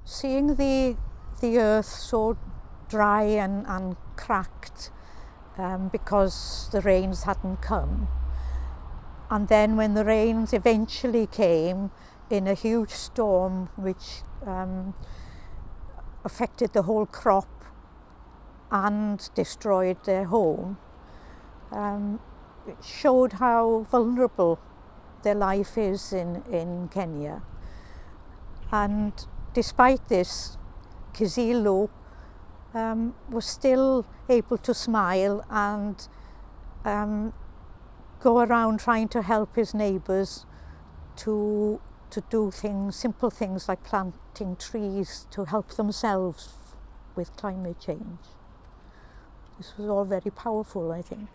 seeing the earth so dry and cracked because the rains hadn't come, and then when the rains eventually came in a huge storm which affected the whole crop and destroyed their home, it showed how vulnerable their life is in Kenya. And despite this, Kizilu was still able to smile and go around trying to help his neighbours to do things, simple things like planting trees to help themselves with climate change. This was all very powerful, I think.